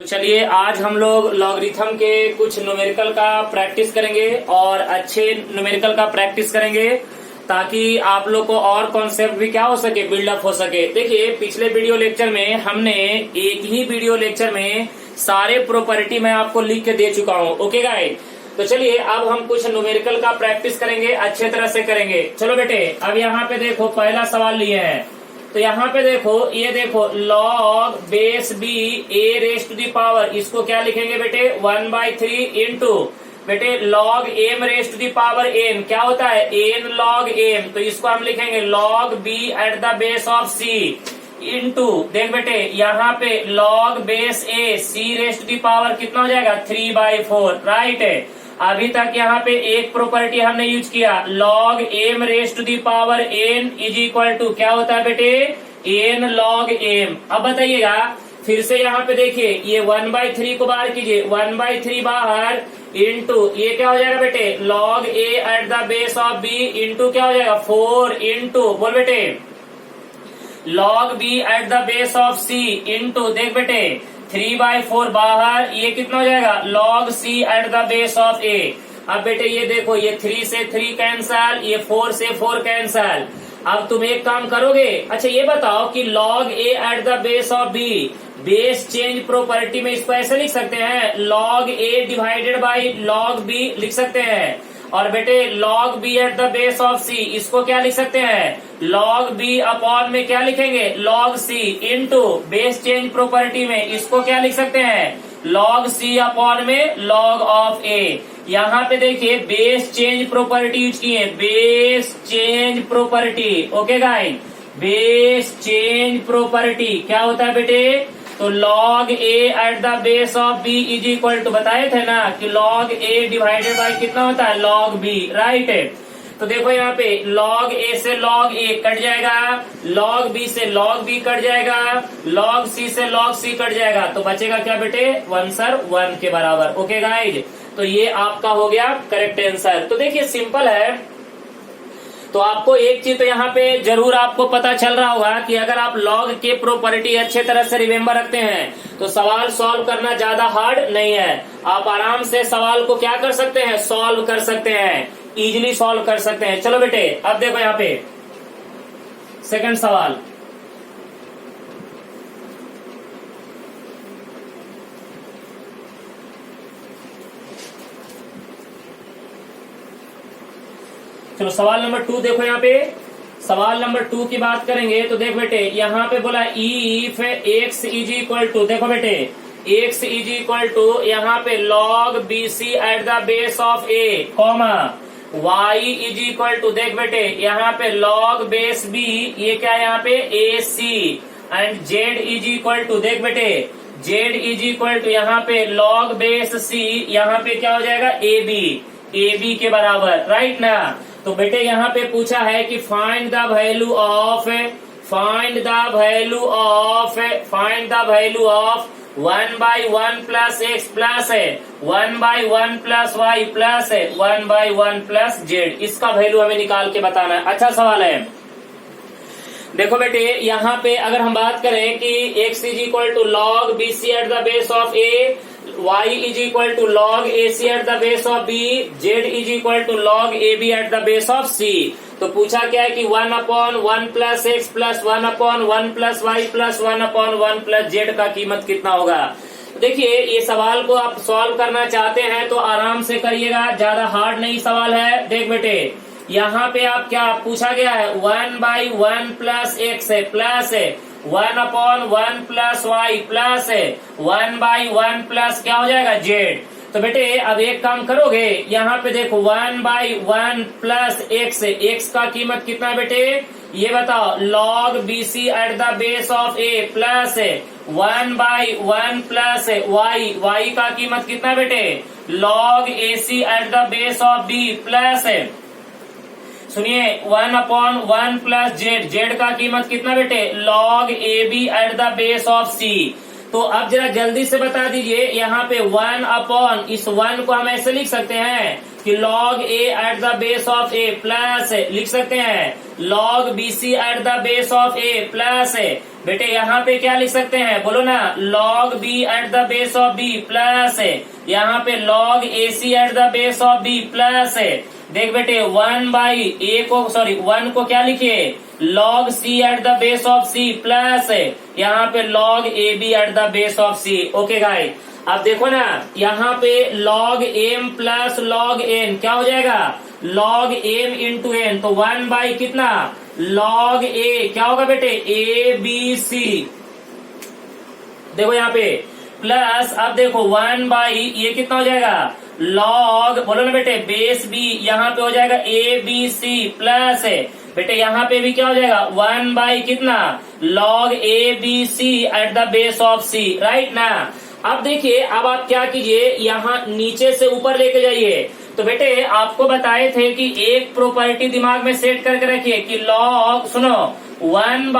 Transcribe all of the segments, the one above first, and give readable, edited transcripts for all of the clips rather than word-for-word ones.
तो चलिए आज हम लोग लॉगरिथम के कुछ न्यूमेरिकल का प्रैक्टिस करेंगे और अच्छे न्यूमेरिकल का प्रैक्टिस करेंगे ताकि आप लोग को और कॉन्सेप्ट भी क्या हो सके, बिल्डअप हो सके। देखिए पिछले वीडियो लेक्चर में हमने एक ही वीडियो लेक्चर में सारे प्रॉपर्टी मैं आपको लिख के दे चुका हूँ। ओके गाइस, तो चलिए अब हम कुछ न्यूमेरिकल का प्रैक्टिस करेंगे, अच्छे तरह से करेंगे। चलो बेटे, अब यहाँ पे देखो पहला सवाल लिए हैं, तो यहाँ पे देखो, ये देखो log base B A raise to the power, इसको क्या लिखेंगे बेटे 1/3 इंटू बेटे log m raise to the power n, क्या होता है n log m, तो इसको हम लिखेंगे log b at the base of c into देख बेटे यहाँ पे log base a c raise to the power कितना हो जाएगा 3/4, राइट है। अभी तक यहाँ पे एक प्रॉपर्टी हमने यूज किया, log m raise to the power n is equal to क्या होता है बेटे n log m। अब बताइएगा फिर से यहाँ पे देखिए, ये 1/3 को बाहर कीजिए, 1/3 बाहर इंटू ये क्या हो जाएगा बेटे log a at the base of b into क्या हो जाएगा 4 इंटू बोल बेटे log b at the base of c into देख बेटे 3/4 बाहर, ये कितना हो जाएगा log c eight the base of a। अब बेटे ये देखो, ये 3 से 3 कैंसल, ये 4 से 4 कैंसल। अब तुम एक काम करोगे, अच्छा ये बताओ कि log a at the base of b base change property में इसको ऐसे लिख सकते हैं log a divided by log b लिख सकते हैं, और बेटे log b at the base of c इसको क्या लिख सकते हैं log b अपॉन में क्या लिखेंगे log c into base change property में इसको क्या लिख सकते हैं log c अपॉन में log ऑफ a। यहाँ पे देखिए बेस चेंज प्रॉपर्टी यूज की है, base change property. Okay guys, base change property क्या होता है बेटे, तो log a at the base of b is equal to बताए थे ना कि log a डिवाइडेड बाय कितना होता है log b, राइट है। तो देखो यहाँ पे log a से log a कट जाएगा, log b से log b कट जाएगा, log c से log c कट जाएगा, तो बचेगा क्या बेटे 1 सर 1 के बराबर। ओके गाइज, तो ये आपका हो गया करेक्ट आंसर। तो देखिए सिंपल है, तो आपको एक चीज तो यहाँ पे जरूर आपको पता चल रहा होगा कि अगर आप लॉग के प्रॉपर्टी अच्छे तरह से रिमेम्बर रखते हैं तो सवाल सॉल्व करना ज्यादा हार्ड नहीं है। आप आराम से सवाल को क्या कर सकते हैं, सॉल्व कर सकते हैं, इजीली सॉल्व कर सकते हैं। चलो बेटे अब देखो यहाँ पे सेकंड सवाल, चलो सवाल नंबर 2 देखो। यहाँ पे सवाल नंबर 2 की बात करेंगे तो देख बेटे यहाँ पे बोला if x is equal to, देखो बेटे x इज इक्वल टू यहाँ पे log bc at the base of a comma y is equal to देख बेटे यहाँ पे log बेस b, ये क्या है यहाँ पे ac and z is equal to देख बेटे z इज इक्वल टू यहाँ पे log बेस c, यहाँ पे क्या हो जाएगा ab के बराबर, राइट ना। तो बेटे यहाँ पे पूछा है कि find the value of 1/1 plus x plus 1/1 plus y plus 1/1 plus z, इसका वैल्यू हमें निकाल के बताना है। अच्छा सवाल है। देखो बेटे यहाँ पे अगर हम बात करें कि x is equal to log bc at the base of a, y is equal to log ac at the base of b, z is equal to log ab at the base of c, तो पूछा क्या है कि 1/1 plus x plus 1/1 plus y plus 1/1 plus z का कीमत कितना होगा। देखिए ये सवाल को आप सॉल्व करना चाहते हैं तो आराम से करिएगा, ज्यादा हार्ड नहीं सवाल है। देख बेटे यहाँ पे आप क्या पूछा गया है 1/1 प्लस x है plus 1/1 plus y plus 1/1 plus क्या हो जाएगा z। तो बेटे अब एक काम करोगे, यहाँ पे देखो 1/1 प्लस x का कीमत कितना है बेटे ये बताओ log bc at the base of a plus 1/1 plus y का कीमत कितना है बेटे log ac at the base of b plus सुनिए 1/1 प्लस z का कीमत कितना बेटे log ab at the base of c। तो अब जरा जल्दी से बता दीजिए, यहाँ पे 1 इस 1 को हम ऐसे लिख सकते हैं कि log a at the base of a plus लिख सकते हैं log bc at the base of a plus बेटे यहाँ पे क्या लिख सकते हैं, बोलो ना, log b at the base of b plus यहाँ पे log ac at the base of b plus देख बेटे 1 को क्या लिखिए, log c eight the base of c plus यहाँ पे log ab at the base of c। Okay guys, अब देखो ना यहाँ पे log m plus log n क्या हो जाएगा, log m इंटू n, तो 1 कितना log a क्या होगा बेटे, a b c, देखो यहाँ पे प्लस, अब देखो 1 ये कितना हो जाएगा, log बोलो ना बेटे बेस b, यहाँ पे हो जाएगा a b c प्लस बेटे यहाँ पे भी क्या हो जाएगा 1 कितना log a b c eight the base of c, right ना। अब देखिए, अब आप क्या कीजिए, यहाँ नीचे से ऊपर लेके जाइए। तो बेटे आपको बताए थे कि एक प्रॉपर्टी दिमाग में सेट करके रखिए कि log, सुनो, 1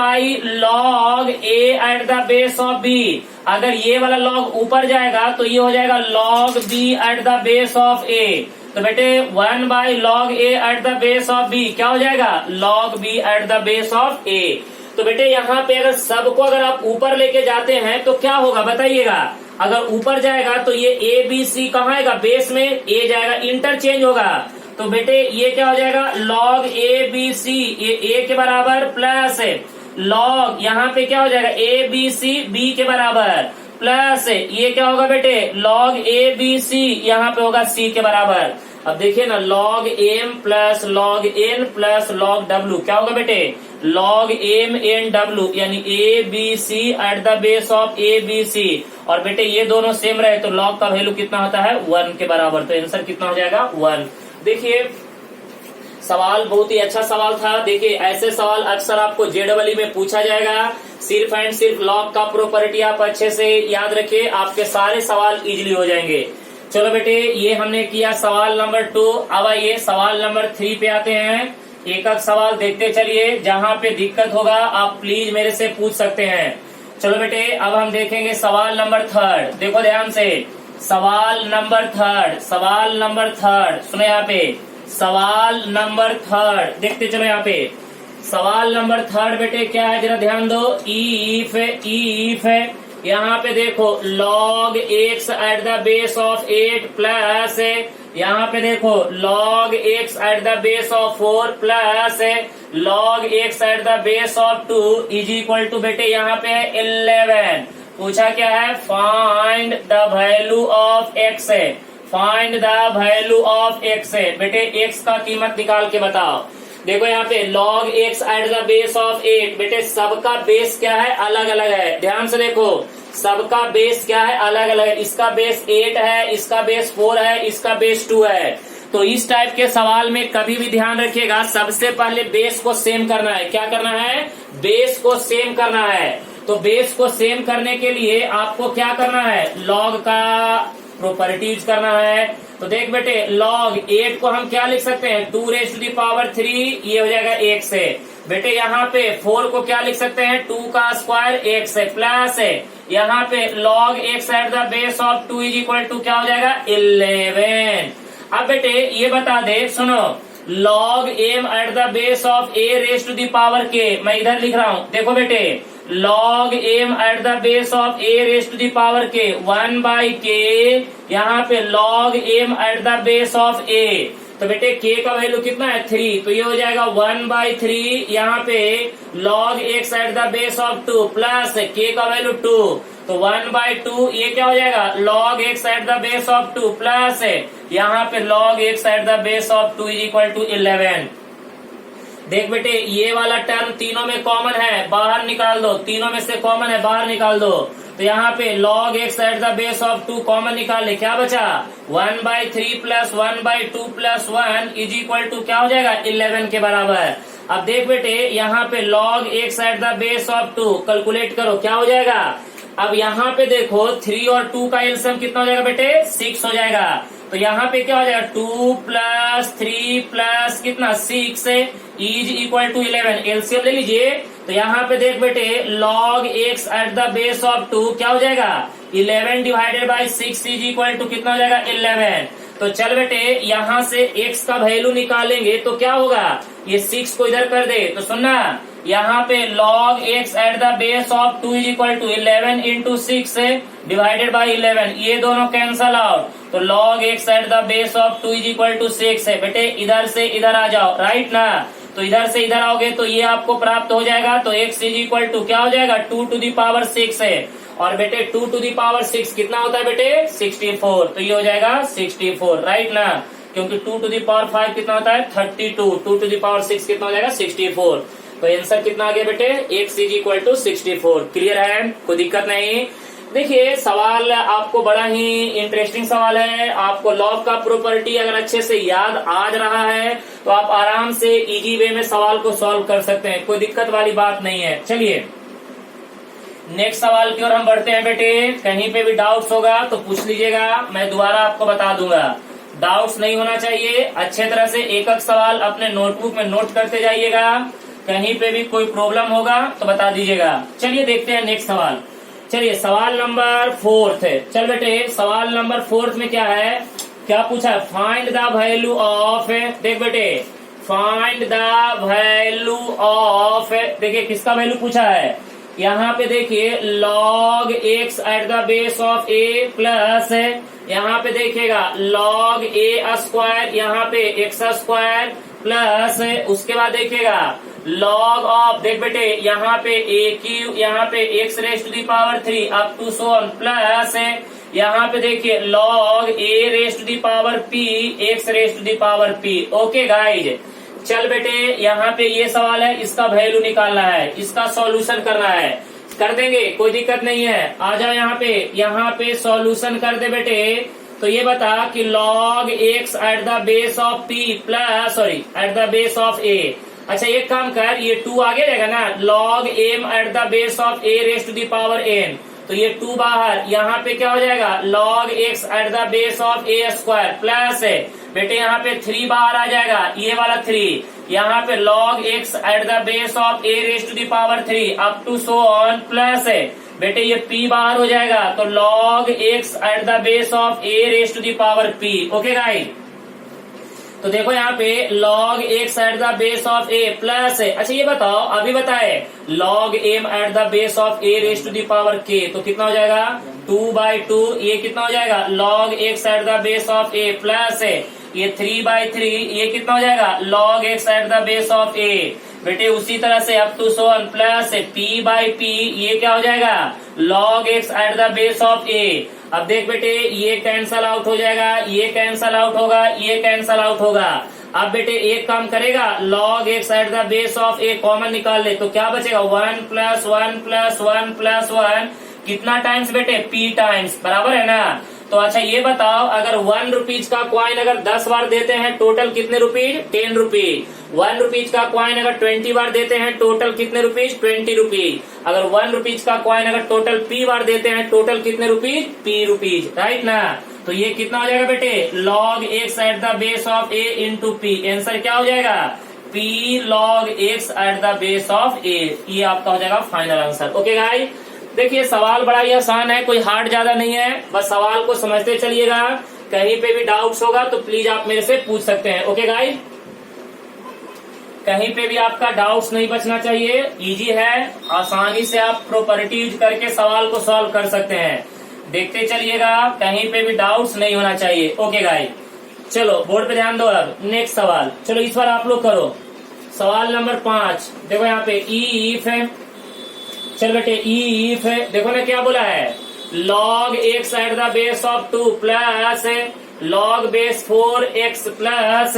log a at the base of b, अगर ये वाला log ऊपर जाएगा तो ये हो जाएगा log b at the base of a। तो बेटे 1 log a at the base of b क्या हो जाएगा, log b at the base of a। तो बेटे यहाँ पे अगर सबको अगर आप ऊपर लेके जाते हैं तो क्या होगा बताइएगा, अगर ऊपर जाएगा तो ये ए बी सी कहाँ आएगा, बेस में, ए जाएगा, इंटरचेंज होगा। तो बेटे ये क्या हो जाएगा, log ए बी सी, ये ए के बराबर प्लस log यहाँ पे क्या हो जाएगा, ए बी सी बी के बराबर प्लस ये क्या होगा बेटे, log ए बी सी यहाँ पे होगा सी के बराबर। अब देखिए ना, log m plus log n plus log w क्या होगा बेटे, log m n w, यानी a b c eight the base of a b c। और बेटे ये दोनों सेम रहे तो log का वैल्यू कितना होता है, 1 के बराबर, तो आंसर कितना हो जाएगा 1। देखिए सवाल बहुत ही अच्छा सवाल था। देखिए ऐसे सवाल अक्सर आपको जेडबलई में पूछा जाएगा, सिर्फ एंड सिर्फ log का प्रॉपर्टी आप अच्छे से याद रखिए, आपके सारे सवाल इजीली हो जाएंगे। चलो बेटे ये हमने किया सवाल नंबर 2। अब आइए सवाल नंबर 3 पे आते हैं। एक एक सवाल देखते चलिए, जहाँ पे दिक्कत होगा आप प्लीज मेरे से पूछ सकते हैं। चलो बेटे अब हम देखेंगे सवाल नंबर 3। देखो ध्यान से, सवाल नंबर 3, सवाल नंबर 3 सुनो यहाँ पे, सवाल नंबर 3 देखते चलो यहाँ पे। सवाल नंबर 3 बेटे क्या है जरा ध्यान दो, इफ यहाँ पे देखो log x at the base of 8 plus यहाँ पे देखो log x at the base of 4 plus log x at the base of 2 is equal to बेटे यहाँ पे है 11। पूछा क्या है, find the value of x, find the value of x। बेटे x का कीमत निकाल के बताओ। देखो यहाँ पे log x at the base of 8, बेटे सबका बेस क्या है, अलग अलग है। ध्यान से देखो, सबका बेस क्या है, अलग अलग है। इसका बेस 8 है, इसका बेस 4 है, इसका बेस 2 है। तो इस टाइप के सवाल में कभी भी ध्यान रखिएगा, सबसे पहले बेस को सेम करना है। क्या करना है, बेस को सेम करना है। तो बेस को सेम करने के लिए आपको क्या करना है, log का प्रॉपर्टी यूज करना है। तो देख बेटे log 8 को हम क्या लिख सकते हैं, 2⁻³ ये हो जाएगा 1 से। बेटे यहाँ पे 4 को क्या लिख सकते हैं, 2 का स्क्वायर 1 से, प्लस यहाँ पे log x at the base of 2 is equal to क्या हो जाएगा 11। अब बेटे ये बता दे, सुनो, log m at the base of a raise to the power k, मैं इधर लिख रहा हूँ। देखो बेटे log m at the base of a raise to the power k 1/k, यहाँ पे log m at the base of a, तो बेटे k का वैल्यू कितना है 3, तो ये हो जाएगा 1/3, यहाँ पे log x at the base of 2 plus k का वैल्यू 2, तो 1/2 ये क्या हो जाएगा log x at the base of 2 plus यहाँ पे log x at the base of 2 is equal to 11। देख बेटे ये वाला टर्म तीनों में कॉमन है, बाहर निकाल दो, तीनों में से कॉमन है, बाहर निकाल दो। तो यहाँ पे log x at the base of 2 common निकाल ले, क्या बचा 1/3 plus 1/2 plus 1 is equal to क्या हो जाएगा 11 के बराबर। अब देख बेटे यहाँ पे log x at the base of 2 calculate करो, क्या हो जाएगा। अब यहाँ पे देखो 3 और 2 का एलसीएम कितना हो जाएगा बेटे 6 हो जाएगा। तो यहाँ पे क्या हो जाएगा 2 प्लस 3 प्लस कितना 6 इज इक्वल टू 11, एलसीएम ले लीजिए। तो यहाँ पे देख बेटे log x at the base of 2 क्या हो जाएगा 11 divided by 6 is equal to कितना हो जाएगा 11। तो चल बेटे यहाँ से x का वैल्यू निकालेंगे तो क्या होगा, ये 6 को इधर कर दे, तो सुनना यहाँ पे log x at the base of 2 is equal to 11 into 6 divided by 11, ये दोनों कैंसल आउट, तो log x at the base of 2 is equal to 6 है। बेटे इधर से इधर आ जाओ, राइट ना, तो इधर से इधर आओगे तो ये आपको प्राप्त हो जाएगा, तो x इज इक्वल टू क्या हो जाएगा 2 टू द पावर 6 है, और बेटे 2 टू द पावर 6 कितना होता है बेटे 64, तो ये हो जाएगा 64, राइट ना, क्योंकि 2 टू द पावर 5 कितना होता है 32, 2 टू द पावर 6 कितना हो जाएगा 64, तो आंसर कितना आ गया बेटे x is equal to 64। Clear है, कोई दिक्कत नहीं। देखिए सवाल आपको बड़ा ही इंटरेस्टिंग सवाल है, आपको लॉग का प्रॉपर्टी अगर अच्छे से याद आ रहा है तो आप आराम से इजी वे में सवाल को सॉल्व कर सकते हैं, कोई दिक्कत वाली बात नहीं है। चलिए नेक्स्ट सवाल की ओर हम बढ़ते हैं बेटे, कहीं पे भी डाउट्स होगा तो पूछ लीजिएगा, मैं दोबारा आपको बता दूंगा, डाउट्स नहीं होना चाहिए, अच्छे तरह से एक एक सवाल अपने नोटबुक में नोट करते जाइएगा, कहीं पे भी कोई प्रॉब्लम होगा तो बता दीजिएगा। चलिए देखते हैं नेक्स्ट सवाल। चलिए सवाल नंबर 4 है, चल बेटे सवाल नंबर 4 में क्या है, क्या पूछा है, फाइंड द वैल्यू ऑफ, देख बेटे फाइंड द वैल्यू ऑफ, देखिए किसका वैल्यू पूछा है, यहाँ पे देखिए log x at the base of a plus, यहाँ पे देखिएगा log a स्क्वायर, यहाँ पे x स्क्वायर प्लस, उसके बाद देखिएगा log ऑफ, देख बेटे यहाँ पे a क्यूब, यहाँ पे x raised to the power 3 up to so on plus, यहाँ पे देखिए log a raised to the power p x raised to the power p। Okay guys, चल बेटे यहाँ पे ये सवाल है, इसका वैल्यू निकालना है, इसका सॉल्यूशन करना है, कर देंगे कोई दिक्कत नहीं है, आ जाओ यहाँ पे सॉल्यूशन कर दे बेटे। तो ये बता कि log x at the base of p plus sorry eight the base of a, अच्छा एक काम कर, ये 2 आगे रहेगा ना, log m at the base of a raised to the power n, तो ये 2 बाहर, यहाँ पे क्या हो जाएगा log x at the base of a square plus, बेटे यहाँ पे 3 बाहर आ जाएगा, ये वाला 3, यहाँ पे log x at the base of a raised to the power 3 up to so on plus, बेटे ये p बाहर हो जाएगा, तो log x at the base of a raised to the power p। Okay guys, तो देखो यहाँ पे log x at the base of a plus है, अच्छा ये बताओ अभी बताए log m at the base of a raised to the power k, तो कितना हो जाएगा 2/2, ये कितना हो जाएगा log x at the base of a plus है, ये 3/3, ये कितना हो जाएगा log x at the base of a, बेटे उसी तरह से up to so on plus p/p, ये क्या हो जाएगा log x at the base of a। अब देख बेटे ये कैंसल आउट हो जाएगा, ये कैंसल आउट होगा, ये कैंसल आउट होगा, अब बेटे एक काम करेगा log x at the base of a common निकाल ले, तो क्या बचेगा 1 प्लस 1 प्लस 1 प्लस 1, कितना टाइम्स बेटे p टाइम्स, बराबर है ना। तो अच्छा ये बताओ अगर 1 रुपीज का क्वाइन अगर 10 बार देते हैं टोटल कितने रुपीज 10 रुपीज, 1 रुपीज का क्वाइन अगर 20 बार देते हैं टोटल कितने रुपीज 20 रुपीज, अगर 1 रुपीज का क्वाइन अगर टोटल p बार देते हैं टोटल कितने रुपीज p रुपीज, राइट ना। तो ये कितना हो जाएगा बेटे log x at the base of a into p, answer क्या हो जाएगा p log x at the base of a, ये आपका हो जाएगा फाइनल आंसर। ओके गाइस, देखिए सवाल बड़ा ही आसान है, कोई हार्ड ज्यादा नहीं है, बस सवाल को समझते चलिएगा, कहीं पे भी डाउट्स होगा तो प्लीज आप मेरे से पूछ सकते हैं। ओके गाइस, कहीं पे भी आपका डाउट्स नहीं बचना चाहिए, इजी है, आसानी से आप प्रॉपर्टी यूज करके सवाल को सॉल्व कर सकते हैं, देखते चलिएगा, कहीं पे भी डाउट्स नहीं होना चाहिए। ओके गाइस, चलो बोर्ड पे ध्यान दो। अब नेक्स्ट सवाल, चलो इस बार आप लोग करो सवाल नंबर 5। देखो यहाँ पे इफ है, चल बेटे इफ है, देखो ना क्या बोला है log x at the base of 2 plus log base 4x plus,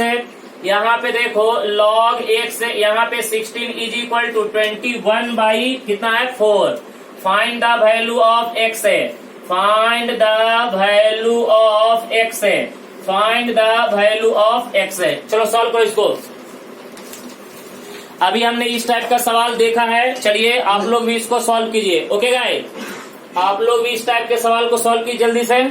यहाँ पे देखो log x, यहाँ पे 16 इज इक्वल टू 21 बाई कितना है 4, find the value of x है, find the value of x है, find the value of x है। चलो सॉल्व करो इसको, अभी हमने इस टाइप का सवाल देखा है, चलिए आप लोग भी इसको सॉल्व कीजिए। ओके गाइस, आप लोग भी इस टाइप के सवाल को सॉल्व कीजिए जल्दी से।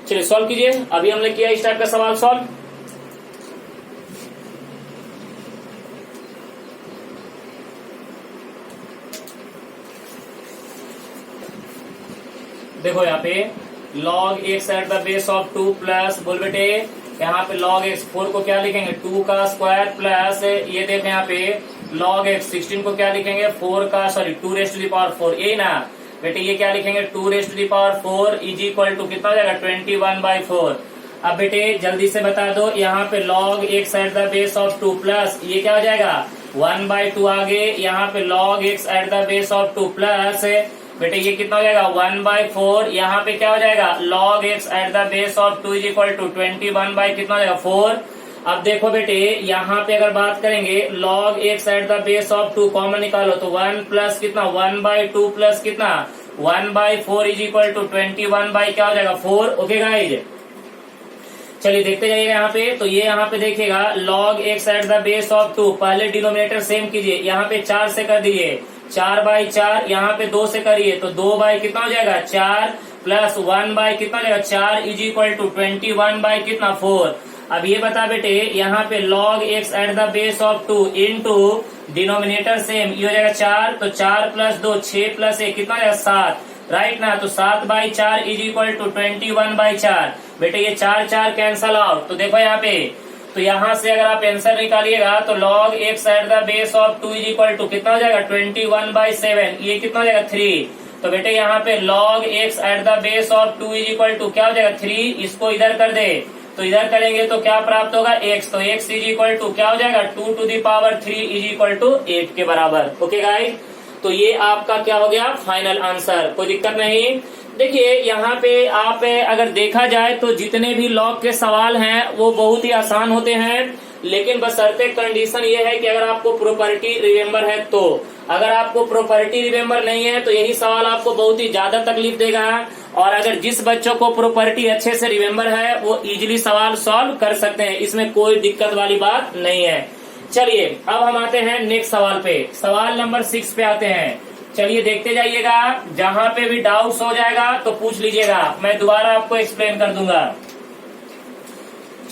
चलिए सॉल्व कीजिए, अभी हमने किया इस टाइप का सवाल सॉल्व। देखो यहाँ पे log x at the base of 2 plus, बोल बेटे यहाँ पे log x 4 को क्या लिखेंगे 2 का स्क्वायर प्लस ये देखो यहाँ पे log x 16 को क्या लिखेंगे 2 रेस्ट टू द पावर 4, ये ना बेटे ये क्या लिखेंगे 2 raised to the power 4 is equal to कितना हो जाएगा 21/4। अब बेटे जल्दी से बता दो यहाँ पे log x at the base of 2 plus ये क्या हो जाएगा 1/2 आगे, यहाँ पे log x at the base of 2 plus बेटे ये कितना हो जाएगा 1/4, यहाँ पे क्या हो जाएगा log x at the base of 2 is equal to 21 कितना हो जाएगा 4। अब देखो बेटे यहाँ पे अगर बात करेंगे log x at the base of 2 common निकालो तो 1 प्लस कितना 1/2 प्लस कितना 1/4 इज इक्वल टू 21 क्या हो जाएगा 4। ओके गाइज, चलिए देखते जाइएगा यहाँ पे। तो ये यहाँ पे देखिएगा log x at the base of 2, पहले डिनोमिनेटर सेम कीजिए, यहाँ पे 4 से कर दीजिए 4/4, यहाँ पे 2 से करिए तो 2 कितना हो जाएगा 4 प्लस 1 कितना हो जाएगा 4 इज इक्वल टू 21 कितना 4। अब ये बता बेटे यहाँ पे log x at the base of 2 into denominator same ये हो जाएगा 4, तो 4 प्लस 2 6 प्लस 1 कितना हो जाएगा 7, राइट ना, तो 7/4 इज इक्वल टू 21/4। बेटे ये 4 कैंसल आउट, तो देखो यहाँ पे तो यहाँ से अगर आप आंसर निकालिएगा तो log x at the base of 2 is equal to कितना हो जाएगा 21/7, ये कितना हो जाएगा 3। तो बेटे यहाँ पे log x at the base of 2 is equal to क्या हो जाएगा 3, इसको इधर कर दे तो इधर करेंगे तो क्या प्राप्त होगा x, तो x इज इक्वल टू क्या हो जाएगा 2 to the power 3 is equal to 8 के बराबर। ओके गाइस, तो ये आपका क्या हो गया फाइनल आंसर, कोई दिक्कत नहीं। देखिए यहाँ पे आप अगर देखा जाए तो जितने भी लॉग के सवाल हैं वो बहुत ही आसान होते हैं, लेकिन बशर्ते कंडीशन ये है कि अगर आपको प्रॉपर्टी रिमेम्बर है तो, अगर आपको प्रॉपर्टी रिमेम्बर नहीं है तो यही सवाल आपको बहुत ही ज्यादा तकलीफ देगा। और अगर जिस बच्चों को प्रॉपर्टी अच्छे से रिमेम्बर है वो इजीली सवाल सॉल्व कर सकते हैं, इसमें कोई दिक्कत वाली बात नहीं है। चलिए अब हम आते हैं नेक्स्ट सवाल पे, सवाल नंबर 6 पे आते हैं। चलिए देखते जाइएगा, जहां पे भी डाउट्स हो जाएगा तो पूछ लीजिएगा, मैं दोबारा आपको एक्सप्लेन कर दूंगा।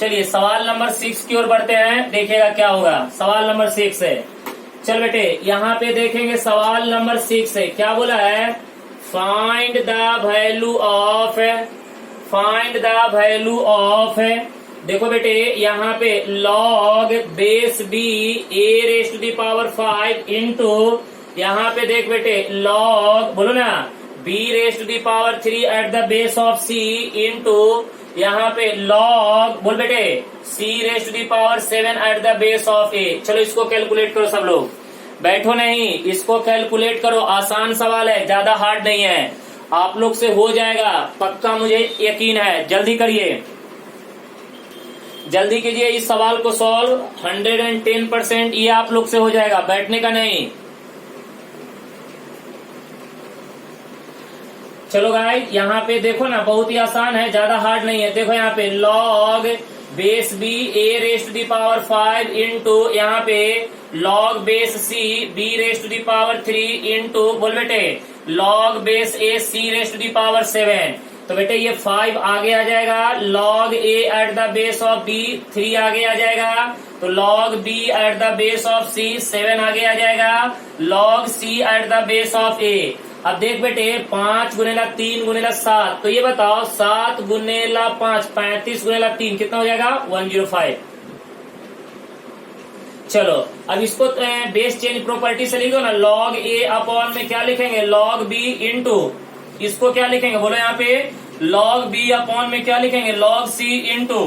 चलिए सवाल नंबर 6 की ओर बढ़ते हैं, देखिएगा क्या होगा। सवाल नंबर 6 है, चल बेटे यहाँ पे देखेंगे सवाल नंबर 6 है, क्या बोला है फाइंड द वैल्यू ऑफ देखो बेटे यहाँ पे log base b a raised to the power 5 into यहाँ पे देख बेटे log बोलो ना b raised to the power 3 at the base of c into यहाँ पे log बोल बेटे c raised to the power 7 at the base of a। चलो इसको कैलकुलेट करो सब लोग, बैठो नहीं, इसको कैलकुलेट करो, आसान सवाल है, ज्यादा हार्ड नहीं है, आप लोग से हो जाएगा पक्का, मुझे यकीन है। जल्दी करिए, जल्दी कीजिए इस सवाल को सॉल्व, 110% ये आप लोग से हो जाएगा, बैठने का नहीं। चलो गाइस यहाँ पे देखो ना बहुत ही आसान है, ज्यादा हार्ड नहीं है। देखो यहाँ पे log base b a raised to the power 5 into यहाँ पे log base c b raised to the power 3 into बोल बेटे log base a c raised to the power 7। तो बेटे ये 5 आगे आ जाएगा, log a at the base of b 3 आगे आ जाएगा, तो log b at the base of c 7 आगे आ जाएगा, log c eight the base of a। अब देख बेटे 5 गुनेला 3 गुनेला 7, तो ये बताओ 7 गुनेला 5 35 गुनेला 3 कितना हो जाएगा 105। चलो अब इसको बेस चेंज प्रॉपर्टी से लिखो ना, log a अपॉन में क्या लिखेंगे log b इंटू इसको क्या लिखेंगे बोलो यहाँ पे log b अपॉन में क्या लिखेंगे log c into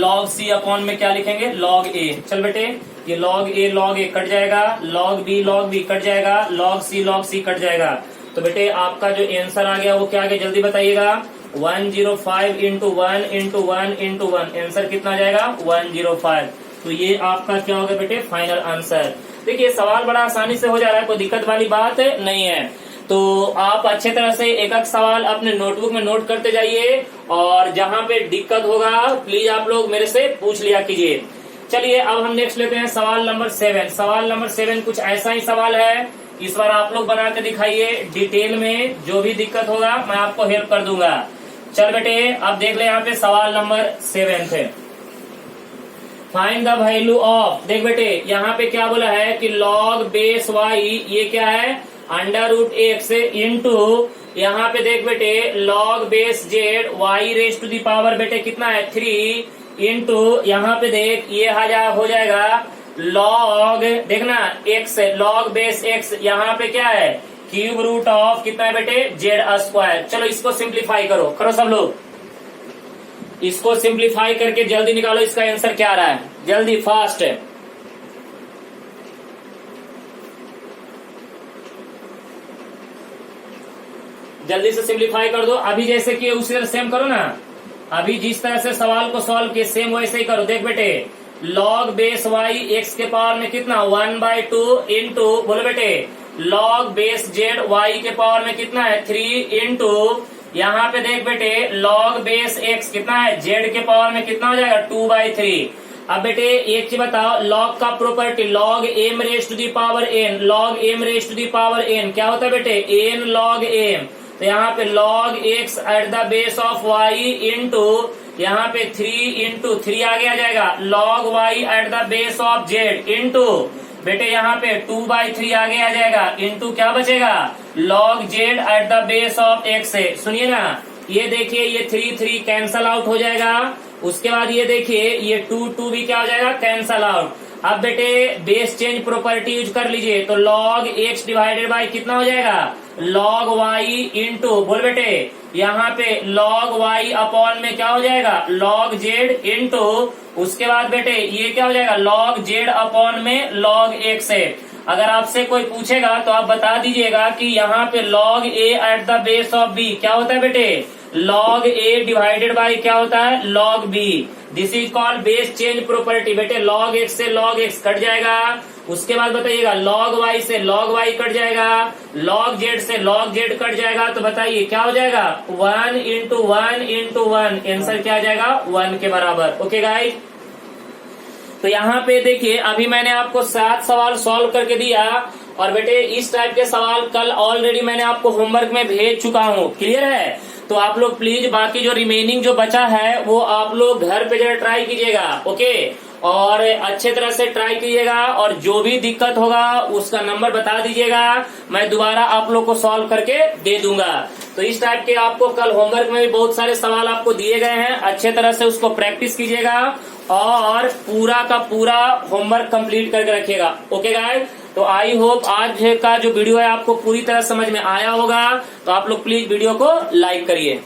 log c upon में क्या लिखेंगे log a। चल बेटे ये log a कट जाएगा, log b कट जाएगा, log c कट जाएगा। तो बेटे आपका जो आंसर आ गया वो क्या आ गया जल्दी बताइएगा, 105 इंटू 1 इंटू 1 इंटू 1, आंसर कितना आ जाएगा 105। तो ये आपका क्या होगा बेटे फाइनल आंसर। देखिए सवाल बड़ा आसानी से हो जा रहा है, कोई दिक्कत वाली बात नहीं है। तो आप अच्छे तरह से एक एक सवाल अपने नोटबुक में नोट करते जाइए, और जहां पे दिक्कत होगा प्लीज आप लोग मेरे से पूछ लिया कीजिए। चलिए अब हम नेक्स्ट लेते हैं सवाल नंबर 7। सवाल नंबर 7 कुछ ऐसा ही सवाल है, इस बार आप लोग बना के दिखाइए डिटेल में, जो भी दिक्कत होगा मैं आपको हेल्प कर दूंगा। चल बेटे अब देख ले यहाँ पे सवाल नंबर 7 है, फाइंड द वैल्यू ऑफ। देख बेटे यहाँ पे क्या बोला है कि log बेस y ये क्या है अंडर रूट एक्स इंटू यहाँ पे देख बेटे log base z y raise to the power बेटे कितना है 3 इंटू यहाँ पे देख ये हो जाएगा लॉग देखना एक्स लॉग बेस एक्स यहाँ पे क्या है क्यूब रूट ऑफ कितना है बेटे जेड स्क्वायर। चलो इसको सिंप्लीफाई करो सब लोग, इसको सिंप्लीफाई करके जल्दी निकालो इसका आंसर क्या आ रहा है, जल्दी फास्ट है। जल्दी से सिंप्लीफाई कर दो। अभी जैसे कि उसी तरह सेम करो ना, अभी जिस तरह से सवाल को सॉल्व किए सेम वैसे ही करो। देख बेटे लॉग बेस वाई एक्स के पावर में कितना 1/2 इंटू बोलो बेटे लॉग बेस जेड वाई के पावर में कितना है 3 इंटू यहाँ पे देख बेटे लॉग बेस एक्स कितना है जेड के पावर में कितना हो जाएगा 2/3। अब बेटे एक चीज बताओ लॉग का property log m raise to the power n, log m raise to the power n क्या होता है बेटे एन लॉग एम। तो यहाँ पे log x at the base of y into यहाँ पे 3 इंटू 3 आगे आ जाएगा log y at the base of z into बेटे यहाँ पे 2/3 आगे आ जाएगा इंटू क्या बचेगा log Z eight the base of x है। सुनिए ना ये देखिए ये 3 कैंसल आउट हो जाएगा, उसके बाद ये देखिए ये 2 भी क्या हो जाएगा कैंसल आउट। अब बेटे बेस चेंज प्रॉपर्टी यूज कर लीजिए तो लॉग एक्स डिवाइडेड बाई कितना हो जाएगा लॉग वाई इंटू बोल बेटे यहाँ पे लॉग वाई अपॉन में क्या हो जाएगा लॉग जेड इंटू उसके बाद बेटे ये क्या हो जाएगा लॉग जेड अपॉन में लॉग एक्स है। अगर आपसे कोई पूछेगा तो आप बता दीजिएगा कि यहाँ पे log a at the base of b क्या होता है बेटे लॉग ए डिवाइडेड बाई क्या होता है log b. This is called base change property. बेटे लॉग एक्स से लॉग एक्स कट जाएगा, उसके बाद बताइएगा लॉग वाई से लॉग वाई कट जाएगा, लॉग जेड से लॉग जेड कट जाएगा। तो बताइए क्या हो जाएगा 1 इंटू 1 इंटू 1 आंसर क्या आ जाएगा 1 के बराबर। ओके गाइस तो यहाँ पे देखिए अभी मैंने आपको 7 सवाल सॉल्व करके दिया और बेटे इस टाइप के सवाल कल ऑलरेडी मैंने आपको होमवर्क में भेज चुका हूँ, क्लियर है। तो आप लोग प्लीज बाकी जो रिमेनिंग जो बचा है वो आप लोग घर पे जरा ट्राई कीजिएगा, ओके, और अच्छे तरह से ट्राई कीजिएगा और जो भी दिक्कत होगा उसका नंबर बता दीजिएगा, मैं दोबारा आप लोग को सॉल्व करके दे दूंगा। तो इस टाइप के आपको कल होमवर्क में भी बहुत सारे सवाल आपको दिए गए हैं, अच्छे तरह से उसको प्रैक्टिस कीजिएगा और पूरा का पूरा होमवर्क कंप्लीट करके रखिएगा। ओके गाइस तो आई होप आज का जो वीडियो है आपको पूरी तरह समझ में आया होगा। तो आप लोग प्लीज वीडियो को लाइक करिए।